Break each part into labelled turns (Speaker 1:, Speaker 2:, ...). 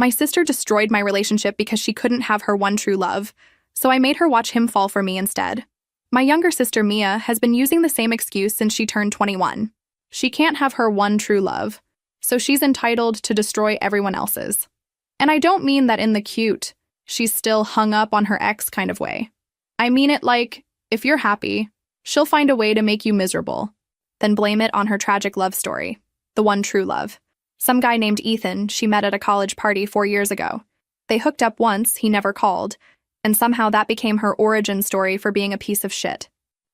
Speaker 1: My sister destroyed my relationship because she couldn't have her one true love, so I made her watch him fall for me instead. My younger sister, Mia, has been using the same excuse since she turned 21. She can't have her one true love, so she's entitled to destroy everyone else's. And I don't mean that in the cute, she's still hung up on her ex kind of way. I mean it like, if you're happy, she'll find a way to make you miserable, then blame it on her tragic love story, the one true love. Some guy named Ethan she met at a college party 4 years ago. They hooked up once, he never called, and somehow that became her origin story for being a piece of shit.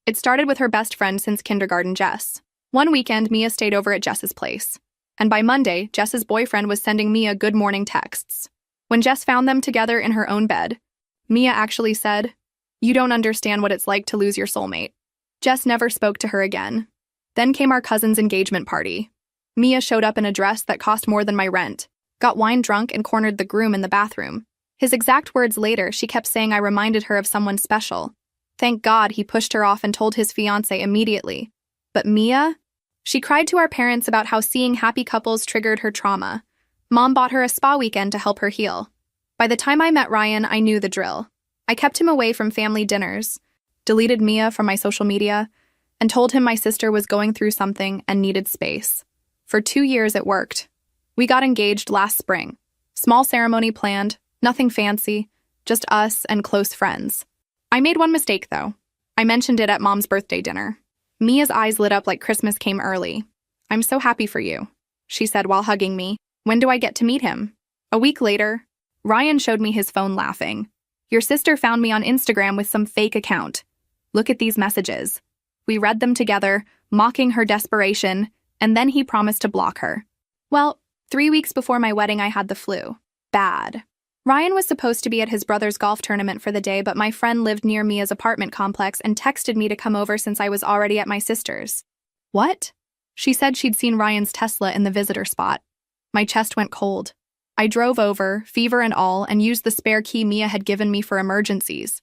Speaker 1: It started with her best friend since kindergarten, Jess. One weekend, Mia stayed over at Jess's place, and by Monday, Jess's boyfriend was sending Mia good morning texts. When Jess found them together in her own bed, Mia actually said, "You don't understand what it's like to lose your soulmate." Jess never spoke to her again. Then came our cousin's engagement party. Mia showed up in a dress that cost more than my rent, got wine drunk and cornered the groom in the bathroom. His exact words later, she kept saying I reminded her of someone special. Thank God he pushed her off and told his fiancé immediately. But Mia? She cried to our parents about how seeing happy couples triggered her trauma. Mom bought her a spa weekend to help her heal. By the time I met Ryan, I knew the drill. I kept him away from family dinners, deleted Mia from my social media, and told him my sister was going through something and needed space. For 2 years, it worked. We got engaged last spring. Small ceremony planned, nothing fancy, just us and close friends. I made one mistake, though. I mentioned it at Mom's birthday dinner. Mia's eyes lit up like Christmas came early. "I'm so happy for you," she said while hugging me. "When do I get to meet him?" A week later, Ryan showed me his phone laughing. "Your sister found me on Instagram with some fake account. Look at these messages." We read them together, mocking her desperation, and then he promised to block her. Well, 3 weeks before my wedding, I had the flu. Bad. Ryan was supposed to be at his brother's golf tournament for the day, but my friend lived near Mia's apartment complex and texted me to come over since I was already at my sister's. What? She said she'd seen Ryan's Tesla in the visitor spot. My chest went cold. I drove over, fever and all, and used the spare key Mia had given me for emergencies.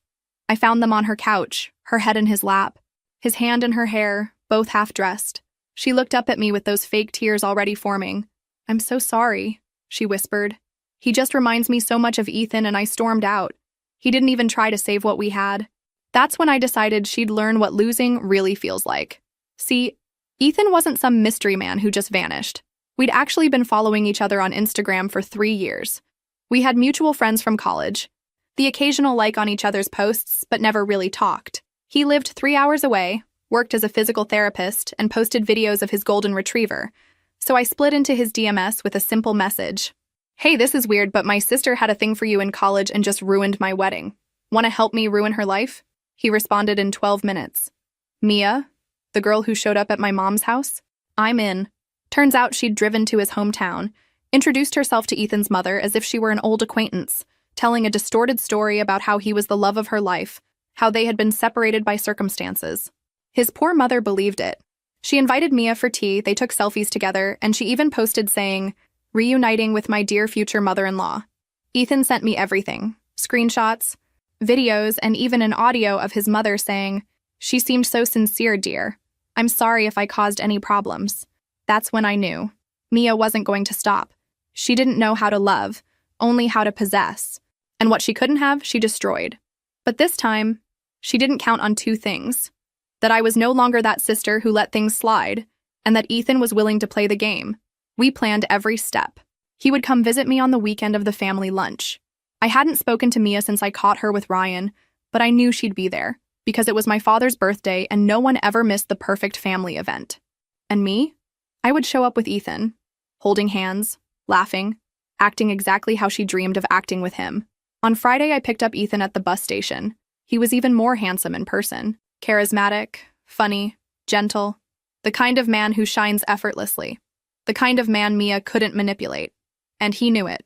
Speaker 1: I found them on her couch, her head in his lap, his hand in her hair, both half-dressed. She looked up at me with those fake tears already forming. "I'm so sorry," she whispered. "He just reminds me so much of Ethan," and I stormed out. He didn't even try to save what we had. That's when I decided she'd learn what losing really feels like. See, Ethan wasn't some mystery man who just vanished. We'd actually been following each other on Instagram for 3 years. We had mutual friends from college, the occasional like on each other's posts, but never really talked. He lived 3 hours away, worked as a physical therapist, and posted videos of his golden retriever. So I split into his DMs with a simple message. "Hey, this is weird, but my sister had a thing for you in college and just ruined my wedding. Want to help me ruin her life?" He responded in 12 minutes. "Mia, the girl who showed up at my mom's house? I'm in." Turns out she'd driven to his hometown, introduced herself to Ethan's mother as if she were an old acquaintance, telling a distorted story about how he was the love of her life, how they had been separated by circumstances. His poor mother believed it. She invited Mia for tea, they took selfies together, and she even posted saying, "Reuniting with my dear future mother-in-law." Ethan sent me everything, screenshots, videos, and even an audio of his mother saying, "She seemed so sincere, dear. I'm sorry if I caused any problems." That's when I knew. Mia wasn't going to stop. She didn't know how to love, only how to possess. And what she couldn't have, she destroyed. But this time, she didn't count on 2 things. That I was no longer that sister who let things slide, and that Ethan was willing to play the game. We planned every step. He would come visit me on the weekend of the family lunch. I hadn't spoken to Mia since I caught her with Ryan, but I knew she'd be there, because it was my father's birthday and no one ever missed the perfect family event. And me? I would show up with Ethan, holding hands, laughing, acting exactly how she dreamed of acting with him. On Friday, I picked up Ethan at the bus station. He was even more handsome in person. Charismatic, funny, gentle. The kind of man who shines effortlessly. The kind of man Mia couldn't manipulate. And he knew it.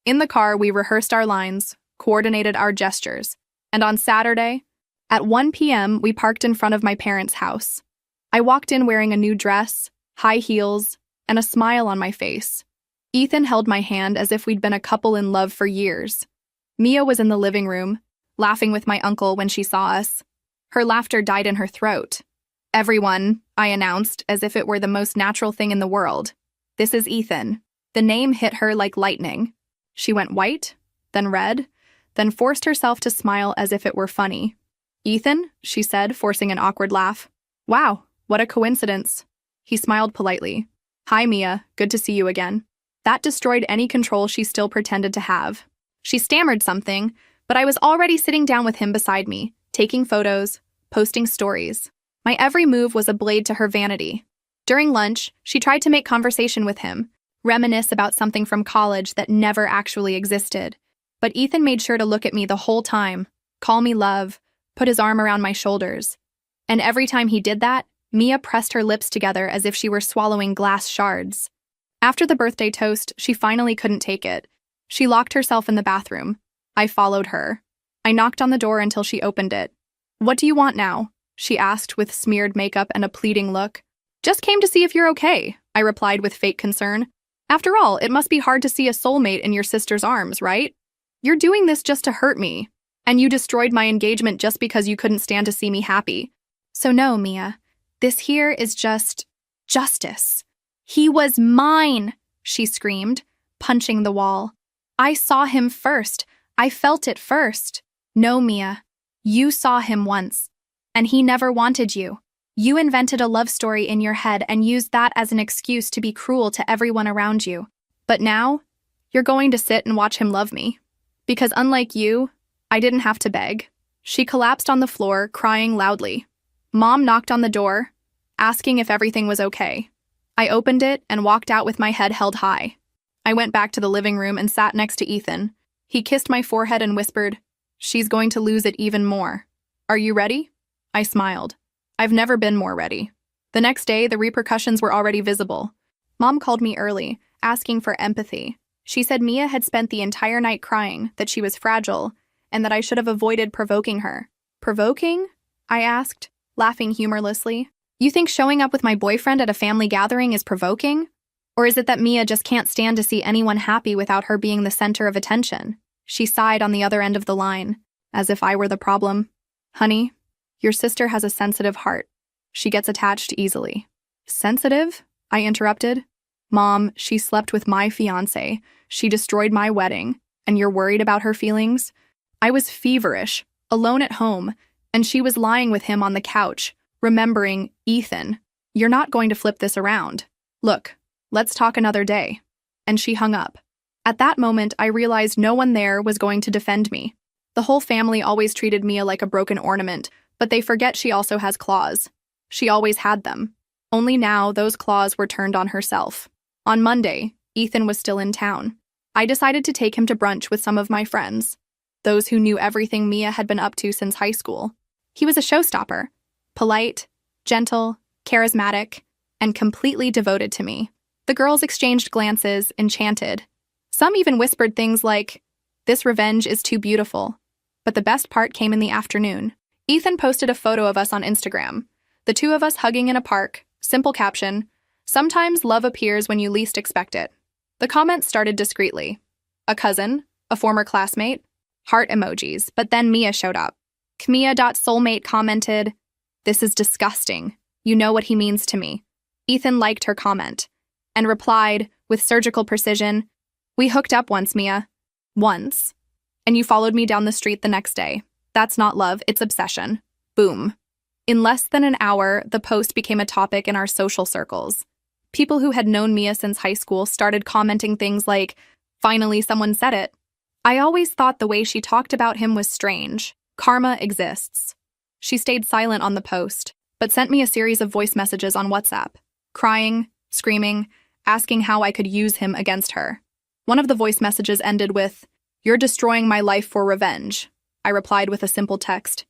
Speaker 1: In the car, we rehearsed our lines, coordinated our gestures. And on Saturday, at 1 p.m., we parked in front of my parents' house. I walked in wearing a new dress, high heels, and a smile on my face. Ethan held my hand as if we'd been a couple in love for years. Mia was in the living room, laughing with my uncle when she saw us. Her laughter died in her throat. "Everyone," I announced, as if it were the most natural thing in the world. "This is Ethan." The name hit her like lightning. She went white, then red, then forced herself to smile as if it were funny. "Ethan," she said, forcing an awkward laugh. "Wow, what a coincidence." He smiled politely. "Hi, Mia, good to see you again." That destroyed any control she still pretended to have. She stammered something, but I was already sitting down with him beside me, taking photos, posting stories. My every move was a blade to her vanity. During lunch, she tried to make conversation with him, reminisce about something from college that never actually existed. But Ethan made sure to look at me the whole time, call me love, put his arm around my shoulders. And every time he did that, Mia pressed her lips together as if she were swallowing glass shards. After the birthday toast, she finally couldn't take it. She locked herself in the bathroom. I followed her. I knocked on the door until she opened it. "What do you want now?" she asked with smeared makeup and a pleading look. "Just came to see if you're okay," I replied with fake concern. "After all, it must be hard to see a soulmate in your sister's arms, right? You're doing this just to hurt me. And you destroyed my engagement just because you couldn't stand to see me happy. So no, Mia. This here is just justice. He was mine," she screamed, punching the wall. "I saw him first. I felt it first." "No, Mia. You saw him once. And he never wanted you. You invented a love story in your head and used that as an excuse to be cruel to everyone around you. But now, you're going to sit and watch him love me. Because unlike you, I didn't have to beg." She collapsed on the floor, crying loudly. Mom knocked on the door, asking if everything was okay. I opened it and walked out with my head held high. I went back to the living room and sat next to Ethan. He kissed my forehead and whispered, "She's going to lose it even more. Are you ready?" I smiled. I've never been more ready. The next day, the repercussions were already visible. Mom called me early, asking for empathy. She said Mia had spent the entire night crying, that she was fragile, and that I should have avoided provoking her. "Provoking?" I asked, laughing humorlessly. "You think showing up with my boyfriend at a family gathering is provoking? Or is it that Mia just can't stand to see anyone happy without her being the center of attention?" She sighed on the other end of the line, as if I were the problem. "Honey, your sister has a sensitive heart. She gets attached easily." "Sensitive?" I interrupted. "Mom, she slept with my fiancé. She destroyed my wedding. And you're worried about her feelings?" I was feverish, alone at home, and she was lying with him on the couch, remembering Ethan. "You're not going to flip this around. Look, let's talk another day." And she hung up. At that moment, I realized no one there was going to defend me. The whole family always treated Mia like a broken ornament, but they forget she also has claws. She always had them. Only now, those claws were turned on herself. On Monday, Ethan was still in town. I decided to take him to brunch with some of my friends, those who knew everything Mia had been up to since high school. He was a showstopper, polite, gentle, charismatic, and completely devoted to me. The girls exchanged glances, enchanted. Some even whispered things like, "This revenge is too beautiful." But the best part came in the afternoon. Ethan posted a photo of us on Instagram. The two of us hugging in a park, simple caption, "Sometimes love appears when you least expect it." The comments started discreetly. A cousin, a former classmate, heart emojis, but then Mia showed up. Kmia.soulmate commented, "This is disgusting. You know what he means to me." Ethan liked her comment and replied, with surgical precision, "We hooked up once, Mia. Once. And you followed me down the street the next day. That's not love, it's obsession." Boom. In less than an hour, the post became a topic in our social circles. People who had known Mia since high school started commenting things like, "Finally, someone said it." I always thought the way she talked about him was strange. Karma exists. She stayed silent on the post, but sent me a series of voice messages on WhatsApp, crying, screaming, asking how I could use him against her. One of the voice messages ended with, "You're destroying my life for revenge." I replied with a simple text,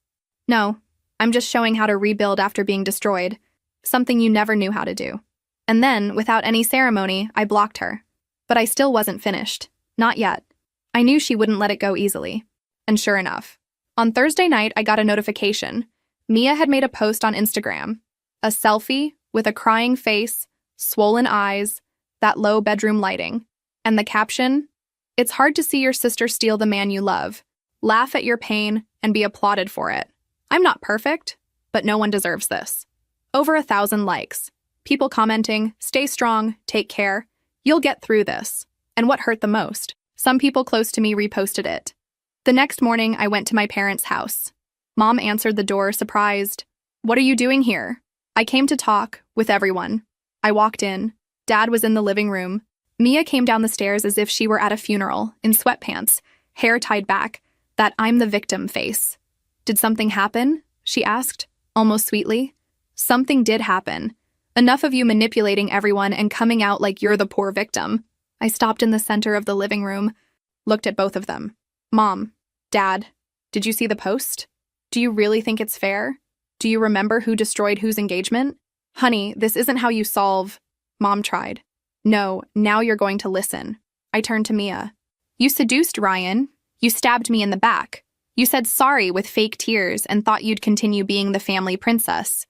Speaker 1: "No, I'm just showing how to rebuild after being destroyed, something you never knew how to do." And then, without any ceremony, I blocked her. But I still wasn't finished. Not yet. I knew she wouldn't let it go easily. And sure enough, on Thursday night, I got a notification. Mia had made a post on Instagram. A selfie with a crying face, swollen eyes, that low bedroom lighting. And the caption, "It's hard to see your sister steal the man you love. Laugh at your pain and be applauded for it." I'm not perfect, but no one deserves this. Over 1,000 likes. People commenting, "Stay strong, take care. You'll get through this." And what hurt the most? Some people close to me reposted it. The next morning, I went to my parents' house. Mom answered the door, surprised. "What are you doing here?" "I came to talk with everyone." I walked in. Dad was in the living room. Mia came down the stairs as if she were at a funeral, in sweatpants, hair tied back, that "I'm the victim" face. "Did something happen?" she asked, almost sweetly. "Something did happen. Enough of you manipulating everyone and coming out like you're the poor victim." I stopped in the center of the living room, looked at both of them. "Mom, Dad, did you see the post? Do you really think it's fair? Do you remember who destroyed whose engagement? Honey, this isn't how you solve." Mom tried. "No, now you're going to listen." I turned to Mia. "You seduced Ryan. You stabbed me in the back. You said sorry with fake tears and thought you'd continue being the family princess.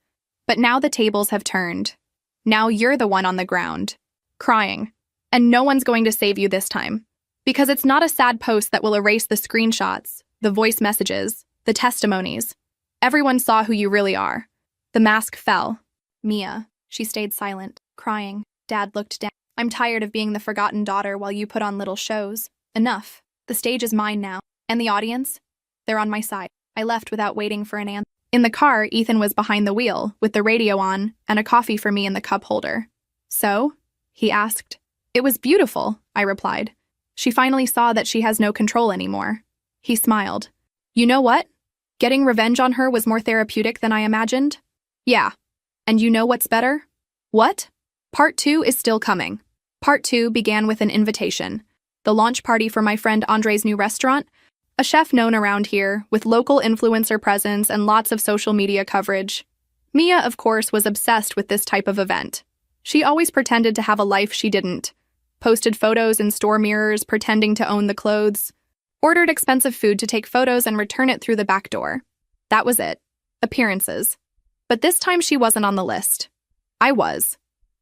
Speaker 1: But now the tables have turned. Now you're the one on the ground, crying. And no one's going to save you this time. Because it's not a sad post that will erase the screenshots, the voice messages, the testimonies. Everyone saw who you really are." The mask fell. Mia, she stayed silent, crying. Dad looked down. "I'm tired of being the forgotten daughter while you put on little shows. Enough. The stage is mine now. And the audience? They're on my side." I left without waiting for an answer. In the car, Ethan was behind the wheel, with the radio on and a coffee for me in the cup holder. "So?" he asked. "It was beautiful," I replied. "She finally saw that she has no control anymore." He smiled. "You know what? Getting revenge on her was more therapeutic than I imagined." "Yeah. And you know what's better?" "What?" "Part 2 is still coming." Part 2 began with an invitation. The launch party for my friend Andre's new restaurant, a chef known around here, with local influencer presence and lots of social media coverage. Mia, of course, was obsessed with this type of event. She always pretended to have a life she didn't. Posted photos in store mirrors, pretending to own the clothes. Ordered expensive food to take photos and return it through the back door. That was it. Appearances. But this time she wasn't on the list. I was.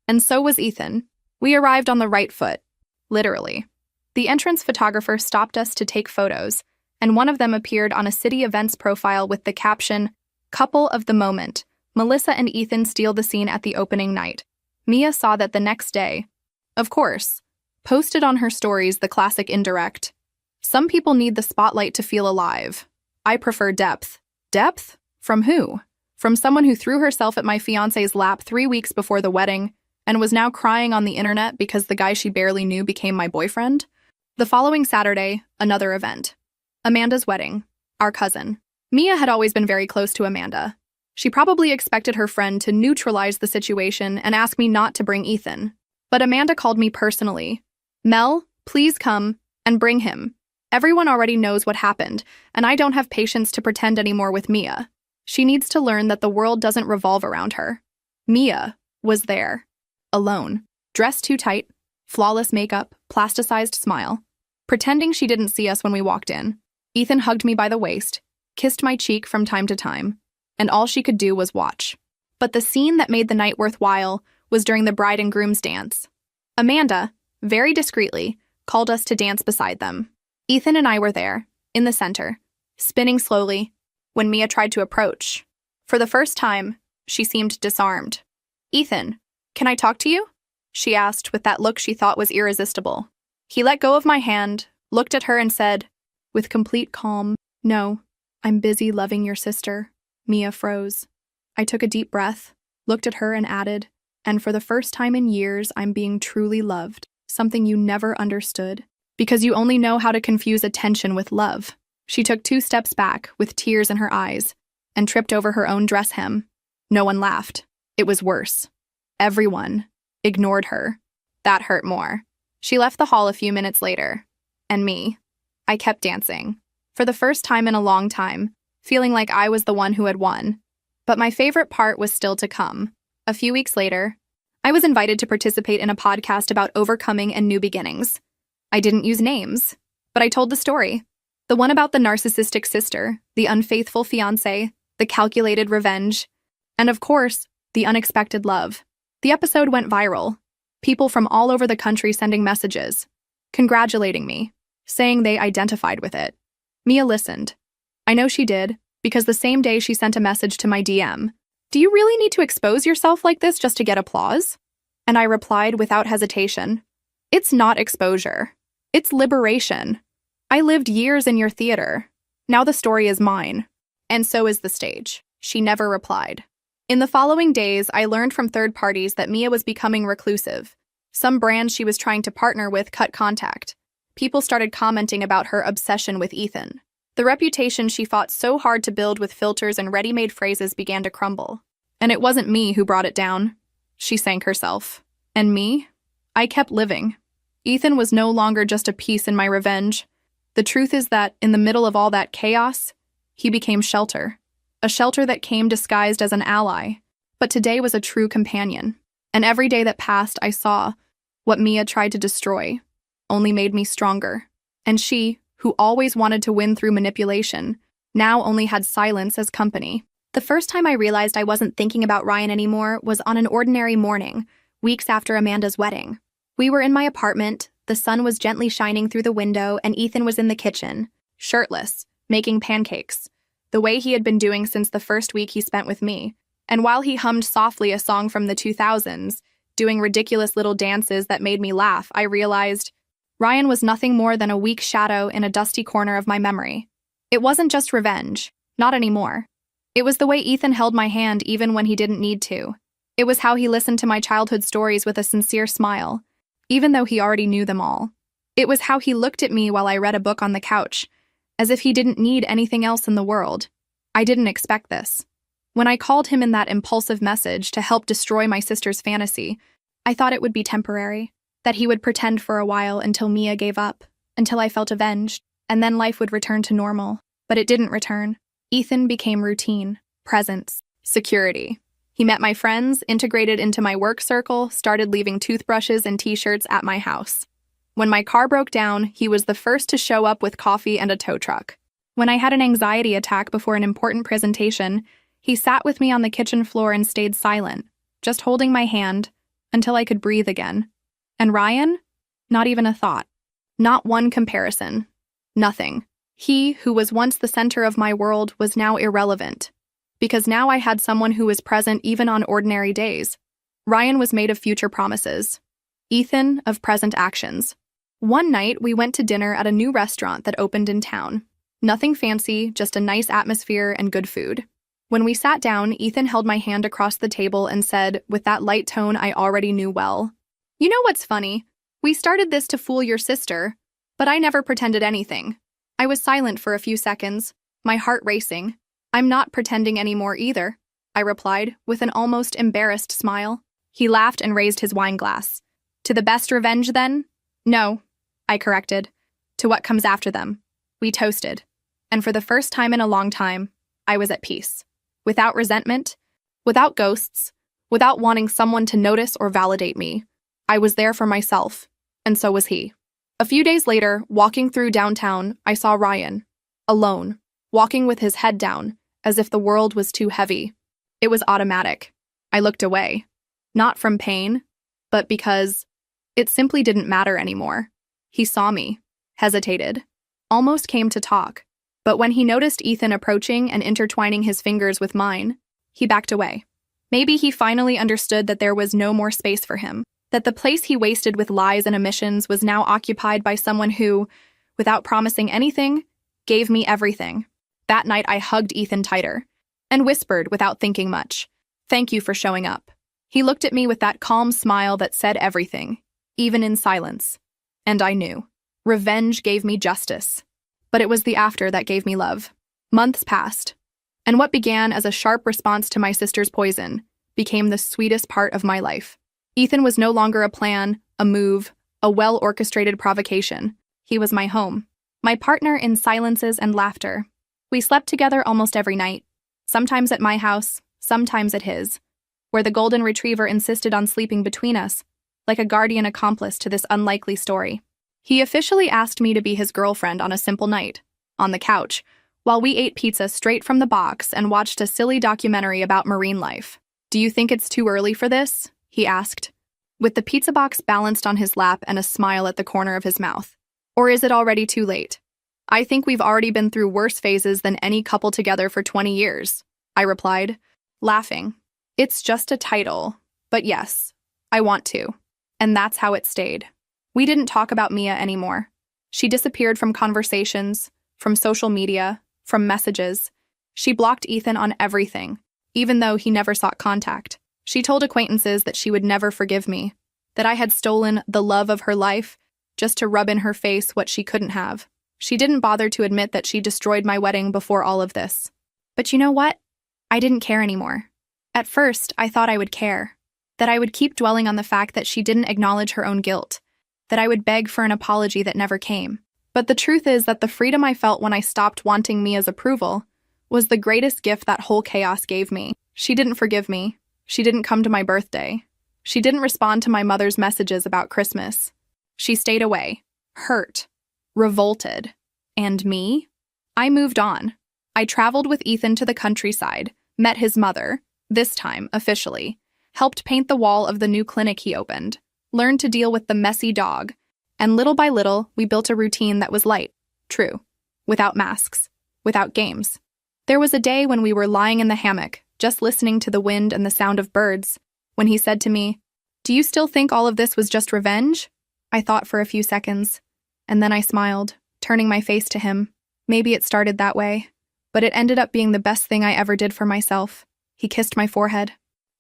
Speaker 1: And so was Ethan. We arrived on the right foot. Literally. The entrance photographer stopped us to take photos, and one of them appeared on a city events profile with the caption, "Couple of the moment. Melissa and Ethan steal the scene at the opening night." Mia saw that the next day. Of course. Posted on her stories the classic indirect. Some people need the spotlight to feel alive. I prefer depth. Depth? From who? From someone who threw herself at my fiancé's lap 3 weeks before the wedding and was now crying on the internet because the guy she barely knew became my boyfriend? The following Saturday, another event. Amanda's wedding. Our cousin. Mia had always been very close to Amanda. She probably expected her friend to neutralize the situation and ask me not to bring Ethan. But Amanda called me personally. "Mel, please come and bring him. Everyone already knows what happened, and I don't have patience to pretend anymore with Mia. She needs to learn that the world doesn't revolve around her." Mia was there. Alone. Dressed too tight. Flawless makeup. Plasticized smile. Pretending she didn't see us when we walked in. Ethan hugged me by the waist, kissed my cheek from time to time, and all she could do was watch. But the scene that made the night worthwhile was during the bride and groom's dance. Amanda, very discreetly, called us to dance beside them. Ethan and I were there, in the center, spinning slowly, when Mia tried to approach. For the first time, she seemed disarmed. "Ethan, can I talk to you?" she asked with that look she thought was irresistible. He let go of my hand, looked at her and said, with complete calm, "No, I'm busy loving your sister." Mia froze. I took a deep breath, looked at her and added, "And for the first time in years, I'm being truly loved, something you never understood, because you only know how to confuse attention with love." She took 2 steps back, with tears in her eyes, and tripped over her own dress hem. No one laughed. It was worse. Everyone ignored her. That hurt more. She left the hall a few minutes later. And me. I kept dancing. For the first time in a long time, feeling like I was the one who had won. But my favorite part was still to come. A few weeks later, I was invited to participate in a podcast about overcoming and new beginnings. I didn't use names, but I told the story. The one about the narcissistic sister, the unfaithful fiancé, the calculated revenge, and of course, the unexpected love. The episode went viral. People from all over the country sending messages, congratulating me, saying they identified with it. Mia listened. I know she did, because the same day she sent a message to my DM. "Do you really need to expose yourself like this just to get applause?" And I replied without hesitation, "It's not exposure. It's liberation. I lived years in your theater. Now the story is mine. And so is the stage. She never replied. In the following days, I learned from third parties that Mia was becoming reclusive. Some brands she was trying to partner with cut contact. People started commenting about her obsession with Ethan. The reputation she fought so hard to build with filters and ready-made phrases began to crumble. And it wasn't me who brought it down. She sank herself. And me? I kept living. Ethan was no longer just a piece in my revenge. The truth is that, in the middle of all that chaos, he became shelter. A shelter that came disguised as an ally. But today was a true companion. And every day that passed, I saw what Mia tried to destroy only made me stronger. And she, who always wanted to win through manipulation, now only had silence as company. The first time I realized I wasn't thinking about Ryan anymore was on an ordinary morning, weeks after Amanda's wedding. We were in my apartment, the sun was gently shining through the window, and Ethan was in the kitchen, shirtless, making pancakes, the way he had been doing since the first week he spent with me. And while he hummed softly a song from the 2000s, doing ridiculous little dances that made me laugh, I realized Ryan was nothing more than a weak shadow in a dusty corner of my memory. It wasn't just revenge, not anymore. It was the way Ethan held my hand even when he didn't need to. It was how he listened to my childhood stories with a sincere smile, even though he already knew them all. It was how he looked at me while I read a book on the couch, as if he didn't need anything else in the world. I didn't expect this. When I called him in that impulsive message to help destroy my sister's fantasy, I thought it would be temporary, that he would pretend for a while until Mia gave up, until I felt avenged, and then life would return to normal. But it didn't return. Ethan became routine, presence, security. He met my friends, integrated into my work circle, started leaving toothbrushes and t-shirts at my house. When my car broke down, he was the first to show up with coffee and a tow truck. When I had an anxiety attack before an important presentation, he sat with me on the kitchen floor and stayed silent, just holding my hand, until I could breathe again. And Ryan? Not even a thought. Not one comparison. Nothing. He, who was once the center of my world, was now irrelevant. Because now I had someone who was present even on ordinary days. Ryan was made of future promises. Ethan, of present actions. One night, we went to dinner at a new restaurant that opened in town. Nothing fancy, just a nice atmosphere and good food. When we sat down, Ethan held my hand across the table and said, with that light tone I already knew well, "You know what's funny? We started this to fool your sister, but I never pretended anything." I was silent for a few seconds, my heart racing. "I'm not pretending anymore either," I replied, with an almost embarrassed smile. He laughed and raised his wine glass. "To the best revenge, then?" "No," I corrected. "To what comes after them." We toasted. And for the first time in a long time, I was at peace. Without resentment, without ghosts, without wanting someone to notice or validate me. I was there for myself, and so was he. A few days later, walking through downtown, I saw Ryan, alone, walking with his head down, as if the world was too heavy. It was automatic. I looked away. Not from pain, but because it simply didn't matter anymore. He saw me, hesitated, almost came to talk. But when he noticed Ethan approaching and intertwining his fingers with mine, he backed away. Maybe he finally understood that there was no more space for him, that the place he wasted with lies and omissions was now occupied by someone who, without promising anything, gave me everything. That night I hugged Ethan tighter and whispered without thinking much, "Thank you for showing up." He looked at me with that calm smile that said everything, even in silence. And I knew. Revenge gave me justice. But it was the after that gave me love. Months passed, and what began as a sharp response to my sister's poison became the sweetest part of my life. Ethan was no longer a plan, a move, a well-orchestrated provocation. He was my home, my partner in silences and laughter. We slept together almost every night, sometimes at my house, sometimes at his, where the golden retriever insisted on sleeping between us, like a guardian accomplice to this unlikely story. He officially asked me to be his girlfriend on a simple night, on the couch, while we ate pizza straight from the box and watched a silly documentary about marine life. "Do you think it's too early for this?" he asked, with the pizza box balanced on his lap and a smile at the corner of his mouth. "Or is it already too late?" "I think we've already been through worse phases than any couple together for 20 years, I replied, laughing. "It's just a title, but yes, I want to." And that's how it stayed. We didn't talk about Mia anymore. She disappeared from conversations, from social media, from messages. She blocked Ethan on everything, even though he never sought contact. She told acquaintances that she would never forgive me, that I had stolen the love of her life just to rub in her face what she couldn't have. She didn't bother to admit that she destroyed my wedding before all of this. But you know what? I didn't care anymore. At first, I thought I would care, that I would keep dwelling on the fact that she didn't acknowledge her own guilt, that I would beg for an apology that never came. But the truth is that the freedom I felt when I stopped wanting Mia's approval was the greatest gift that whole chaos gave me. She didn't forgive me. She didn't come to my birthday. She didn't respond to my mother's messages about Christmas. She stayed away, hurt, revolted. And me? I moved on. I traveled with Ethan to the countryside, met his mother, this time officially, helped paint the wall of the new clinic he opened, learned to deal with the messy dog, and little by little, we built a routine that was light, true, without masks, without games. There was a day when we were lying in the hammock, just listening to the wind and the sound of birds, when he said to me, "Do you still think all of this was just revenge?" I thought for a few seconds, and then I smiled, turning my face to him. Maybe it started that way, but it ended up being the best thing I ever did for myself. He kissed my forehead,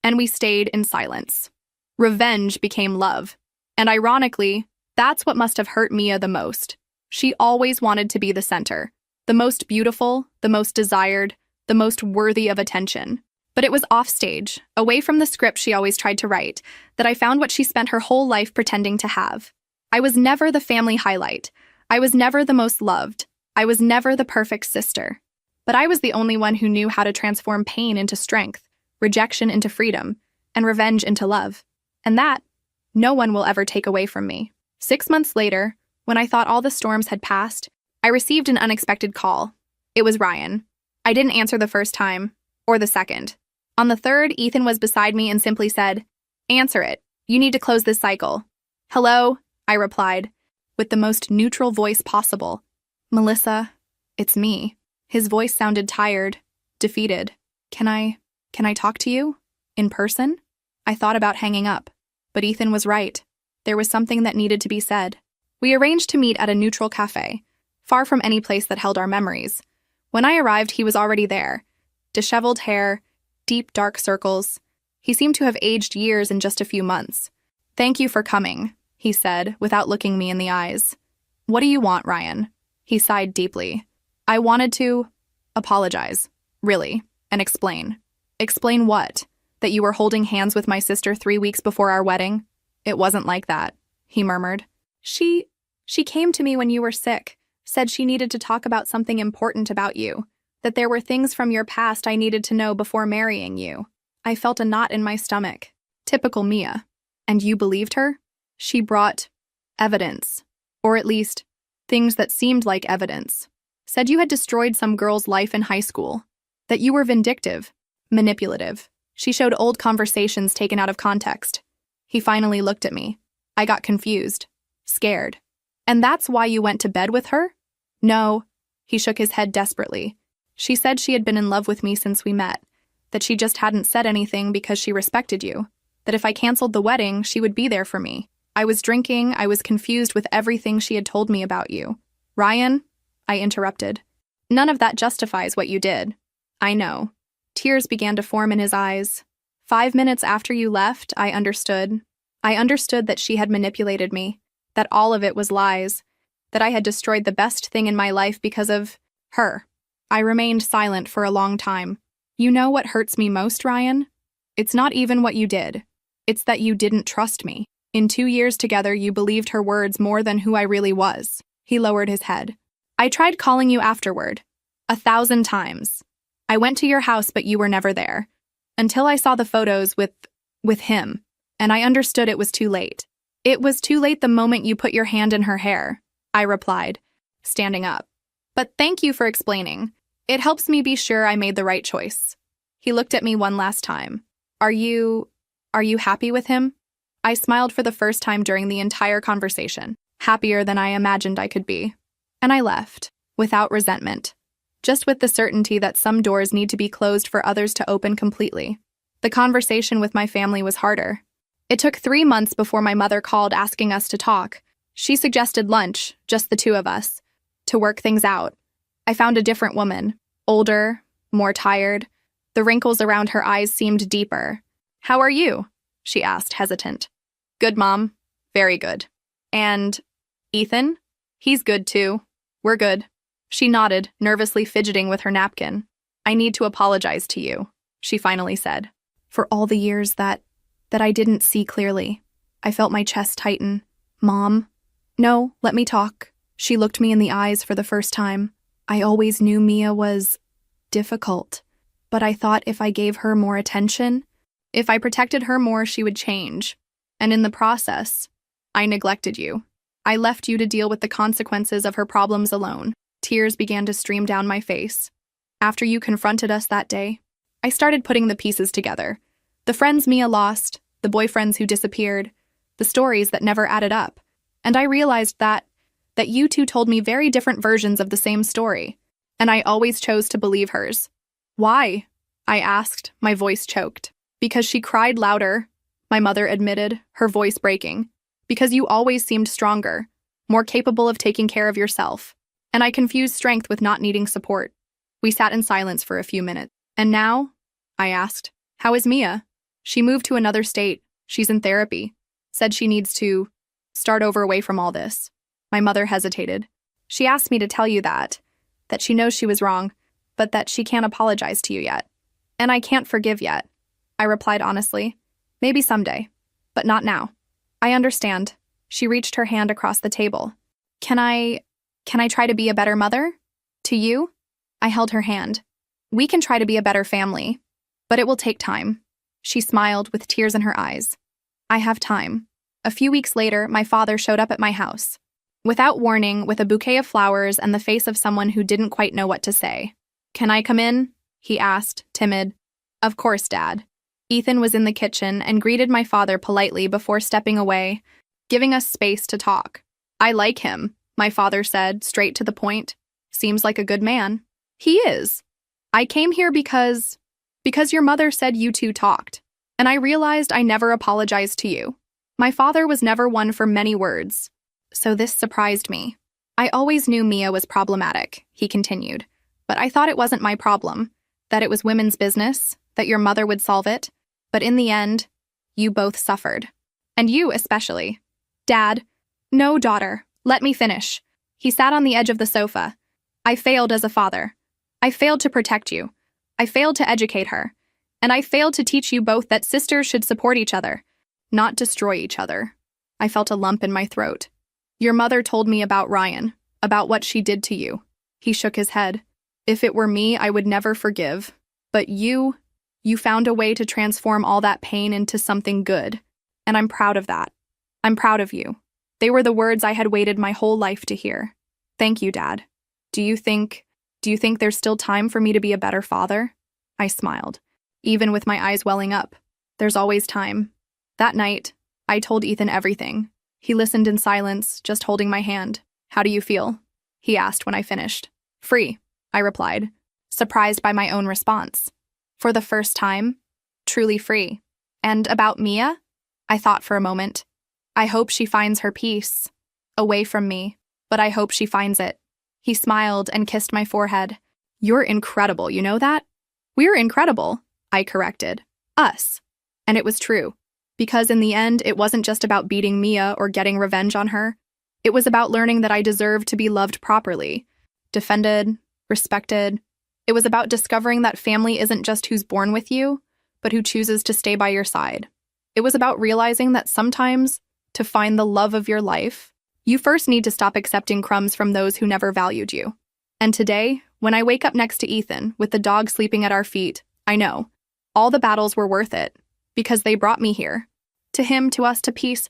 Speaker 1: and we stayed in silence. Revenge became love, and ironically, that's what must have hurt Mia the most. She always wanted to be the center, the most beautiful, the most desired, the most worthy of attention. But it was offstage, away from the script she always tried to write, that I found what she spent her whole life pretending to have. I was never the family highlight. I was never the most loved. I was never the perfect sister. But I was the only one who knew how to transform pain into strength, rejection into freedom, and revenge into love. And that, no one will ever take away from me. 6 months later, when I thought all the storms had passed, I received an unexpected call. It was Ryan. I didn't answer the first time, or the second. On the third, Ethan was beside me and simply said, "Answer it. You need to close this cycle." "Hello," I replied, with the most neutral voice possible. "Melissa, it's me." His voice sounded tired, defeated. Can I talk to you? In person?" I thought about hanging up, but Ethan was right. There was something that needed to be said. We arranged to meet at a neutral cafe, far from any place that held our memories. When I arrived, he was already there. Disheveled hair, deep dark circles. He seemed to have aged years in just a few months. "Thank you for coming," he said, without looking me in the eyes. "What do you want, Ryan?" He sighed deeply. "I wanted to apologize, really, and explain." "Explain what? That you were holding hands with my sister 3 weeks before our wedding?" "It wasn't like that," he murmured. She came to me when you were sick, said she needed to talk about something important about you, that there were things from your past I needed to know before marrying you." I felt a knot in my stomach. Typical Mia. "And you believed her?" "She brought evidence, or at least things that seemed like evidence. Said you had destroyed some girl's life in high school, that you were vindictive, manipulative. She showed old conversations taken out of context." He finally looked at me. I got confused, scared. "And that's why you went to bed with her?" "No." He shook his head desperately. "She said she had been in love with me since we met, that she just hadn't said anything because she respected you, that if I canceled the wedding, she would be there for me. I was drinking, I was confused with everything she had told me about you." "Ryan," I interrupted, "none of that justifies what you did." "I know." Tears began to form in his eyes. 5 minutes after you left, I understood. I understood that she had manipulated me, that all of it was lies, that I had destroyed the best thing in my life because of her. I remained silent for a long time. "You know what hurts me most, Ryan? It's not even what you did. It's that you didn't trust me. In 2 years together, you believed her words more than who I really was." He lowered his head. "I tried calling you afterward. 1,000 times. I went to your house, but you were never there. Until I saw the photos with him, and I understood it was too late." "It was too late the moment you put your hand in her hair," I replied, standing up. "But thank you for explaining. It helps me be sure I made the right choice." He looked at me one last time. Are you happy with him?" I smiled for the first time during the entire conversation, happier than I imagined I could be. And I left, without resentment, just with the certainty that some doors need to be closed for others to open completely. The conversation with my family was harder. It took 3 months before my mother called asking us to talk. She suggested lunch, just the two of us, to work things out. I found a different woman, older, more tired. The wrinkles around her eyes seemed deeper. "How are you?" she asked, hesitant. "Good, Mom. Very good." "And Ethan?" "He's good, too. We're good." She nodded, nervously fidgeting with her napkin. "I need to apologize to you," she finally said, "for all the years that I didn't see clearly." I felt my chest tighten. "Mom?" "No, let me talk." She looked me in the eyes for the first time. "I always knew Mia was difficult, but I thought if I gave her more attention, if I protected her more, she would change. And in the process, I neglected you. I left you to deal with the consequences of her problems alone." Tears began to stream down my face. "After you confronted us that day, I started putting the pieces together. The friends Mia lost, the boyfriends who disappeared, the stories that never added up. And I realized that you two told me very different versions of the same story, and I always chose to believe hers." "Why?" I asked, my voice choked. "Because she cried louder," my mother admitted, her voice breaking. "Because you always seemed stronger, more capable of taking care of yourself. And I confused strength with not needing support." We sat in silence for a few minutes. "And now?" I asked. "How is Mia?" "She moved to another state. She's in therapy. Said she needs to start over away from all this." My mother hesitated. "She asked me to tell you that she knows she was wrong, but that she can't apologize to you yet. And I can't forgive yet." I replied honestly. "Maybe someday, but not now." "I understand." She reached her hand across the table. Can I try to be a better mother? To you?" I held her hand. "We can try to be a better family, but it will take time." She smiled with tears in her eyes. "I have time." A few weeks later, my father showed up at my house. Without warning, with a bouquet of flowers and the face of someone who didn't quite know what to say. "Can I come in?" he asked, timid. "Of course, Dad." Ethan was in the kitchen and greeted my father politely before stepping away, giving us space to talk. "I like him," my father said, straight to the point. "Seems like a good man." "He is. I came here because your mother said you two talked, and I realized I never apologized to you." My father was never one for many words, so this surprised me. "I always knew Mia was problematic," he continued, "but I thought it wasn't my problem, that it was women's business, that your mother would solve it. But in the end, you both suffered. And you especially." "Dad." "No, daughter. Let me finish." He sat on the edge of the sofa. "I failed as a father. I failed to protect you. I failed to educate her. And I failed to teach you both that sisters should support each other, not destroy each other." I felt a lump in my throat. "Your mother told me about Ryan, about what she did to you." He shook his head. "If it were me, I would never forgive. But you found a way to transform all that pain into something good. And I'm proud of that. I'm proud of you." They were the words I had waited my whole life to hear. "Thank you, Dad. Do you think there's still time for me to be a better father?" I smiled, even with my eyes welling up. "There's always time." That night, I told Ethan everything. He listened in silence, just holding my hand. "How do you feel?" he asked when I finished. "Free," I replied, surprised by my own response. For the first time, truly free. "And about Mia?" I thought for a moment. "I hope she finds her peace. Away from me, but I hope she finds it." He smiled and kissed my forehead. "You're incredible, you know that?" "We're incredible," I corrected. "Us." And it was true. Because in the end, it wasn't just about beating Mia or getting revenge on her. It was about learning that I deserved to be loved properly, defended, respected. It was about discovering that family isn't just who's born with you, but who chooses to stay by your side. It was about realizing that sometimes, to find the love of your life, you first need to stop accepting crumbs from those who never valued you. And today, when I wake up next to Ethan, with the dog sleeping at our feet, I know all the battles were worth it, because they brought me here. To him, to us, to peace,